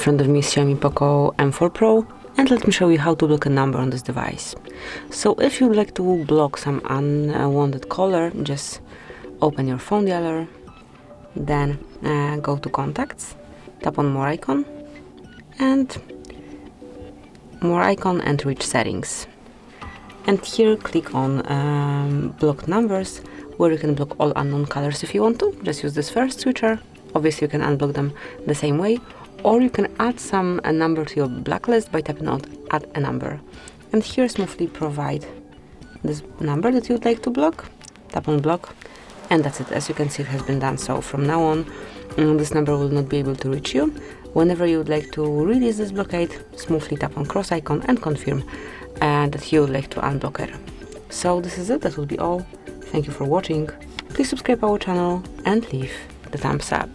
front of me is Xiaomi POCO M4 Pro, and let me show you how to block a number on this device. So if you'd like to block some unwanted caller, just open your phone dialer, then go to contacts, tap on more icon and reach settings. And here click on block numbers, where you can block all unknown colors if you want to. Just use this first switcher. Obviously you can unblock them the same way, or you can add a number to your blacklist by tapping on add a number. And here smoothly provide this number that you would like to block, tap on block, and that's it. As you can see, it has been done. So from now on, this number will not be able to reach you. Whenever you would like to release this blockade, smoothly tap on cross icon and confirm that you would like to unblock it. So this is it, that will be all. Thank you for watching. Please subscribe our channel and leave the thumbs up.